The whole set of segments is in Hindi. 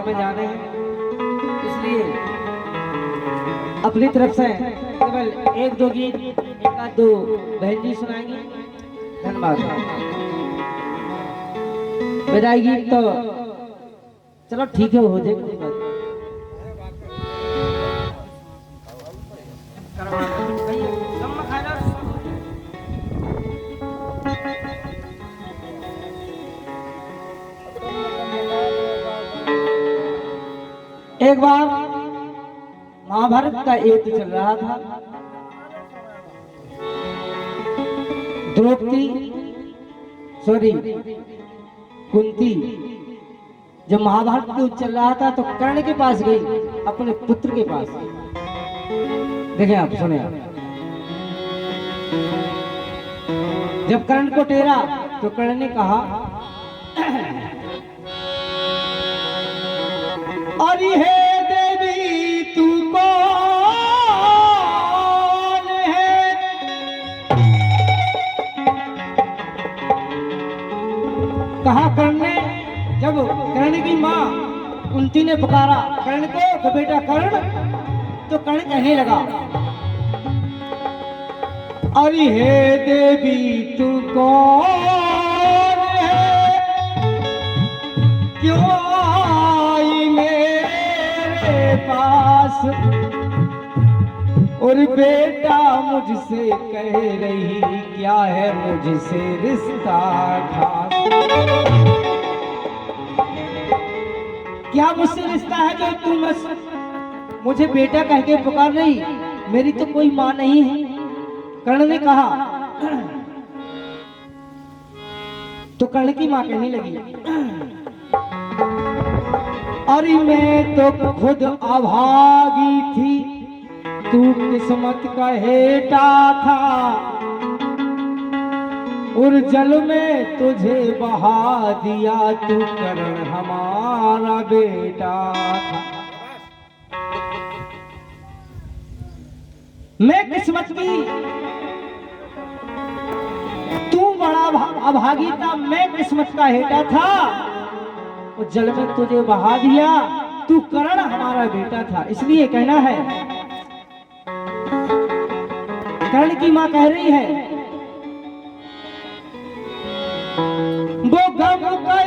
में जाने हैं, इसलिए अपनी तरफ से केवल एक दो गीत, एक आध दो बहन जी सुनाएंगी। धन्यवाद। विदाई गीत तो चलो ठीक है, हो जाएगी कोई बात नहीं। एक बार महाभारत का युद्ध चल रहा था। द्रौपदी सॉरी कुंती जब महाभारत का युद्ध चल रहा था तो कर्ण के पास गई, अपने पुत्र के पास। देखें आप, सुने आप। जब कर्ण को टेरा तो कर्ण ने कहा, अरे हे देवी तू कौन है? कहा कर्ण ने। जब कर्ण की माँ कुंती ने पुकारा कर्ण को, तो बेटा कर्ण, तो कर्ण कहने लगा, अरे हे देवी तू कौन है? क्यों आई मेरे पास? और बेटा मुझसे कह रही क्या है मुझसे रिश्ता खास? क्या मुझसे रिश्ता है जो तू मुझे बेटा कह के पुकार रही? मेरी तो कोई माँ नहीं है। कर्ण ने कहा। तो कर्ण की माँ कहने लगी, अरे मैं तो खुद अभागी थी, तू किस्मत का हेटा था, और जल में तुझे बहा दिया, तू कर्ण हमारा बेटा था। मैं किस्मत की, तू बड़ा अभागी था, मैं किस्मत का हेटा था, और जल में तुझे बहा दिया, तू कर्ण हमारा बेटा था। इसलिए कहना है, कर्ण की मां कह रही है, वो गम का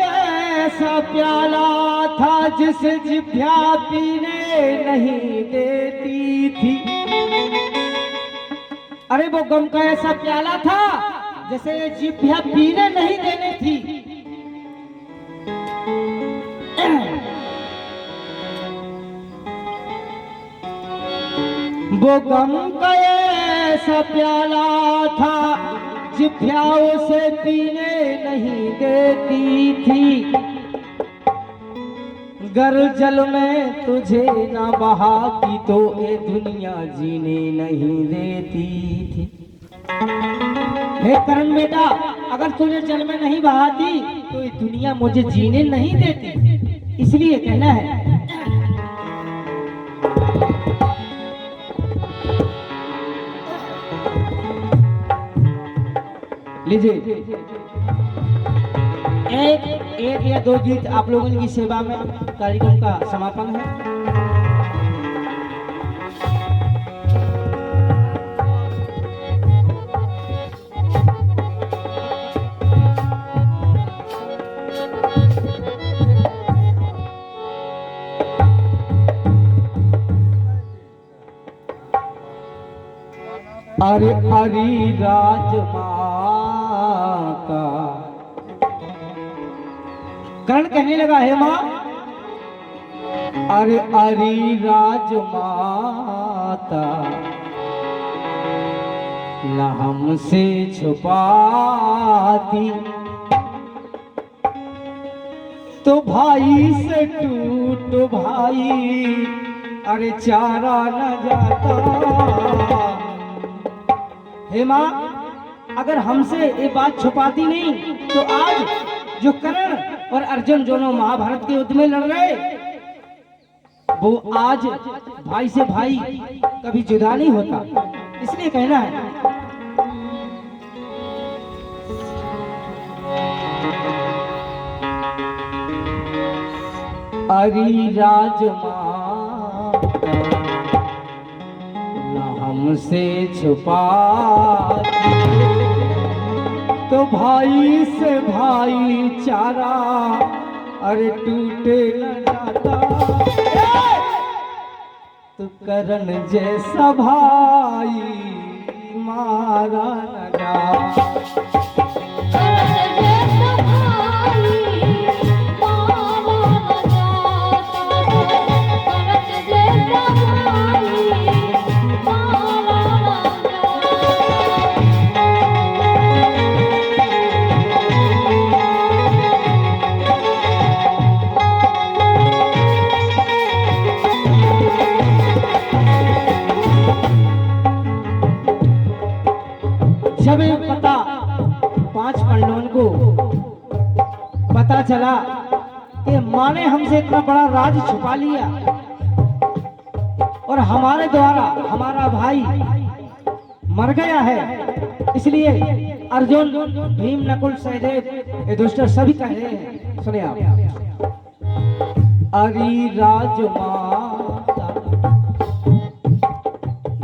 ऐसा प्याला था जिसे जिभ्या पीने नहीं देती थी। अरे वो गम का ऐसा प्याला था जैसे जिभ्या पीने नहीं देनी थी। वो गम का ऐसा प्याला था जिभ्या उसे पीने नहीं देती थी। गर जल में तुझे ना बहाती तो ये दुनिया जीने नहीं देती थी। हे कर्ण बेटा, अगर तुझे जल में नहीं बहाती तो ये दुनिया मुझे जीने नहीं देती। इसलिए कहना है, लीजिए एक या दो गीत आप लोगों की सेवा में कार्यक्रम का समापन है। अरे हरी राजमाता, कर्ण कहने लगा, हे मां, अरे हरी राजमाता, न हमसे छुपाती तो भाई से टूट भाई, अरे चारा न जाता। हे मां, अगर हमसे ये बात छुपाती नहीं तो आज जो कर्ण और अर्जुन दोनों महाभारत के युद्ध में लड़ रहे, वो आज भाई से भाई कभी जुदा नहीं होता। इसलिए कहना है, अरी राजमा न हमसे छुपा तो भाई से भाईचारा अरे टूटे न जाता। तो करण जैसा भाई मारा न जा। जब ये पता 5 पंडों को पता चला कि माँ ने हमसे इतना बड़ा राज छुपा लिया और हमारे द्वारा हमारा भाई मर गया है, इसलिए अर्जुन भीम नकुल सहदेव युधिष्ठिर सभी कह रहे हैं, सुनिए आप। अरी राजमाता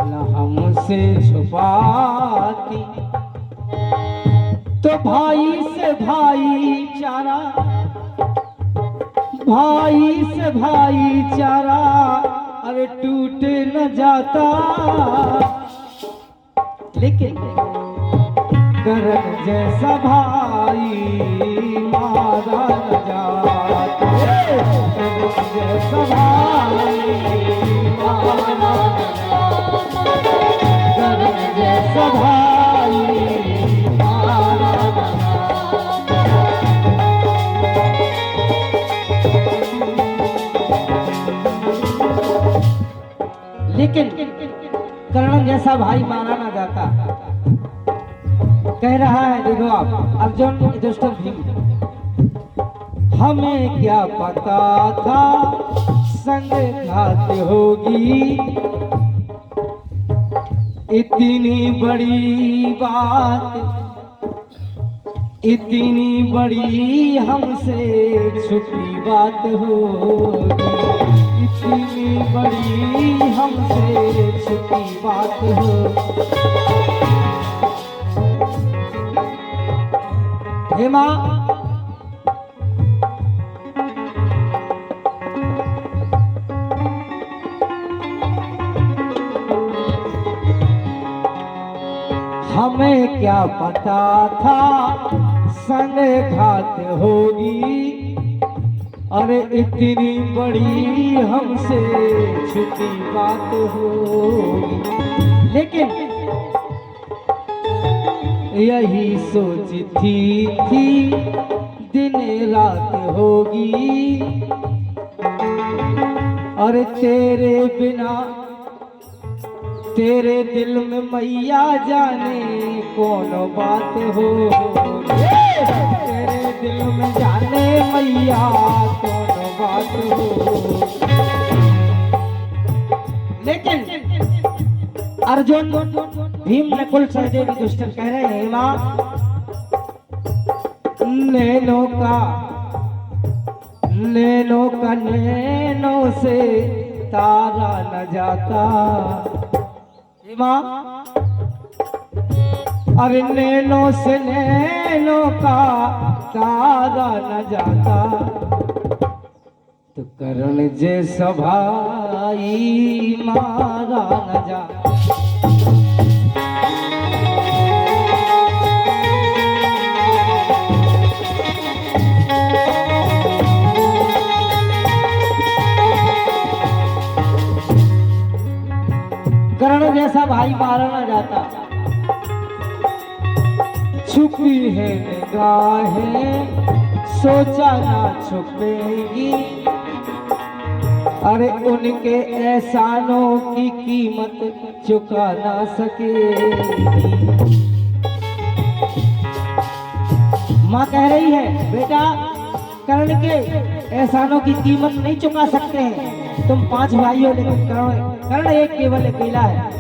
न हमसे छुपाती तो भाई से भाईचारा, भाई से भाईचारा अरे टूट न जाता। लेकिन करण जैसा भाई मारा न जाता। करण जैसा भाई मारा न जाता। करण जैसा भाई मारा न जाता। लेकिन कर्ण जैसा भाई मारा ना जाता। कह रहा है, देखो आप, अर्जुन युधिष्ठिर भीम, हमें क्या पता था संग घात होगी, इतनी बड़ी बात, इतनी बड़ी हमसे छुपी बात होगी, इतनी बड़ी हमसे छुपी बात हो। हे माँ, हमें क्या पता था संग घात होगी, अरे इतनी बड़ी हमसे छुपी बात होगी। लेकिन यही सोचती थी दिन रात होगी, अरे तेरे बिना तेरे दिल में मैया जाने कौन बात हो, तेरे दिल में जाने मैया कौन बात हो। लेकिन अर्जुन भीम नकुल सहदेव युधिष्ठिर कह रहे हैं, माँ नैनों का नैनों से तारा न जाता। माँ, अरे नैनों से नैनों का तारा न जाता। तो कर्ण जैसा भाई मारा न जाता। कर्ण जैसा भाई मारा न जाता। छुपी है निगाहें सोचा ना छुपेगी, अरे उनके एहसानों की कीमत चुका ना सकेगी। माँ कह रही है, बेटा कर्ण के एहसानों की कीमत नहीं चुका सकते हैं, तुम 5 भाई हो, लेकिन कर्ण एक केवल अकेला है।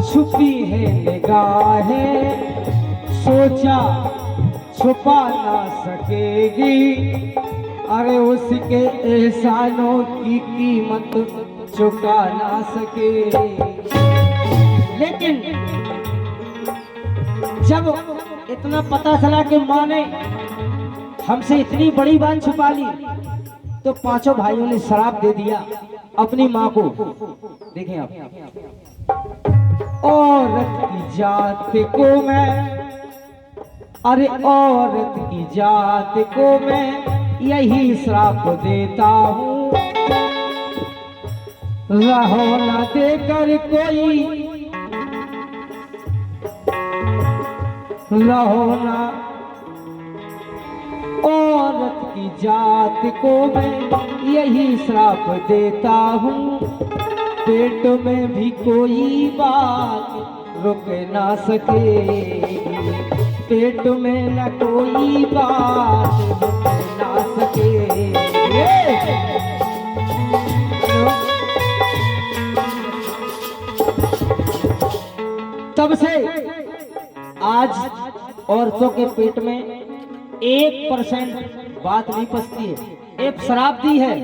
छुपी है निगाहें सोचा छुपा ना सकेगी, अरे उसके एहसानों की कीमत चुका ना सके। लेकिन जब इतना पता चला कि माँ ने हमसे इतनी बड़ी बात छुपा ली, तो पांचों भाइयों ने श्राप दे दिया अपनी माँ को। देखें आप, औरत की जात को मैं, अरे औरत की जात को मैं यही श्राप देता हूँ, रहो ना देकर कोई, रहो ना। औरत की जात को मैं यही श्राप देता हूँ, पेट में भी कोई बात रुक ना सके, पेट में न कोई बात रुक ना सके। तब से आज औरतों के पेट में 1% बात नहीं पचती है। एक श्राप दी है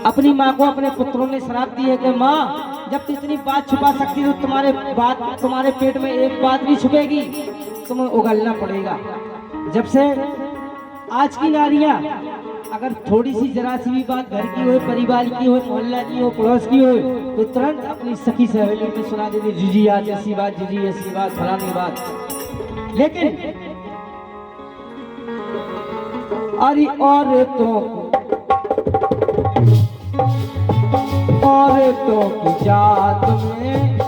अपनी माँ को, अपने पुत्रों ने श्राप दी है कि माँ जब तू इतनी बात छुपा सकती है तो तुम्हारे पेट में एक बात भी छुपेगी, तुम्हें उगलना पड़ेगा। जब से आज की नारियां अगर थोड़ी सी जरा सी भी बात घर की हो, परिवार की हो, मोहल्ला की हो, पड़ोस की हो, तो तुरंत अपनी सखी सहेली में सुना देती, जीजी आज ऐसी बात, जीजी ऐसी बात, फलानी बात। लेकिन अरे औरतों की जात में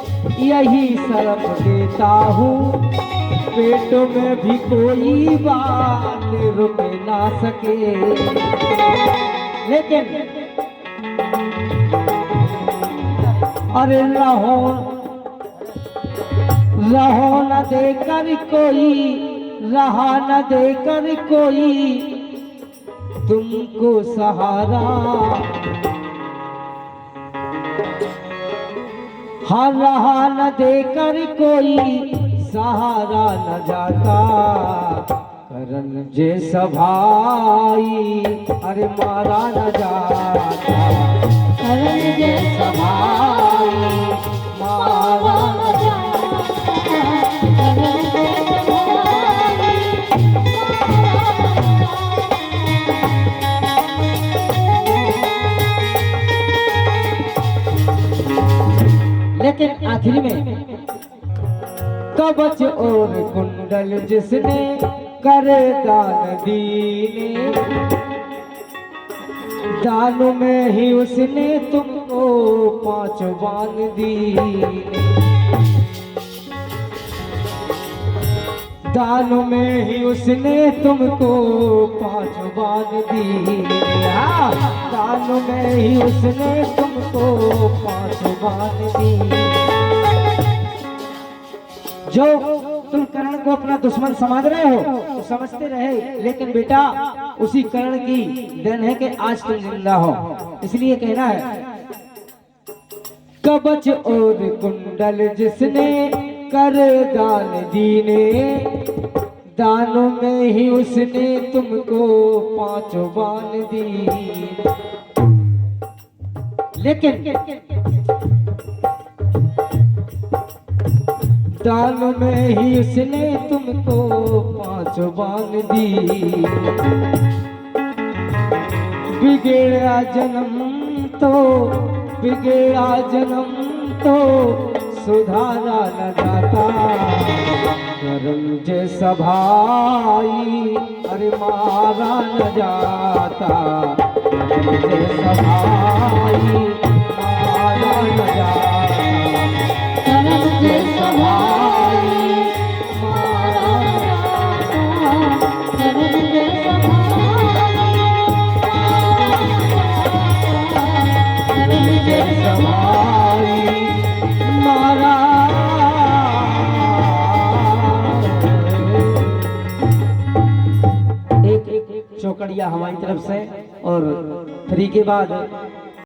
यही शर्फ देता हूँ, पेट में भी कोई बात रुक ना सके। लेकिन अरे रहो न देकर कोई, रहा न देकर कोई तुमको सहारा, हाँ रहा न देकर कोई सहारा न जाता, करन जैसा भाई अरे मारा न जाता, करन जैसा भाई मारा न जाता, करन जैसा भाई लेकिन आखिरी में कवच और कुंडल जिसने करे दान दीने, दानों में ही उसने तुमको 5 बान दीने, दानों में ही उसने तुमको 5 बान दीने, दानों में ही उसने तुमको 5 बान दीने। जो तुम कर्ण को अपना दुश्मन समझ रहे हो तो समझते रहे, लेकिन बेटा उसी कर्ण की देन है कि आज तुम जिंदा हो। इसलिए कहना है कवच और कुंडल जिसने कर दान दीने, दानों में ही उसने तुमको 5 बान दी। लेकिन दान में ही उसने तुमको 5 बान दी। बिगड़ा जन्म तो बिगड़ा जन्म तो सुधारा न जाता, कर्म जैसा भाई अरे मारा न जाता, कर्म जैसा भाई मारा न जाता, कर्म जैसा भाई मारा न जाता, कर्म जैसा जैसा भाई मारा। एक चौकड़िया हमारी तरफ से और फ्री के बाद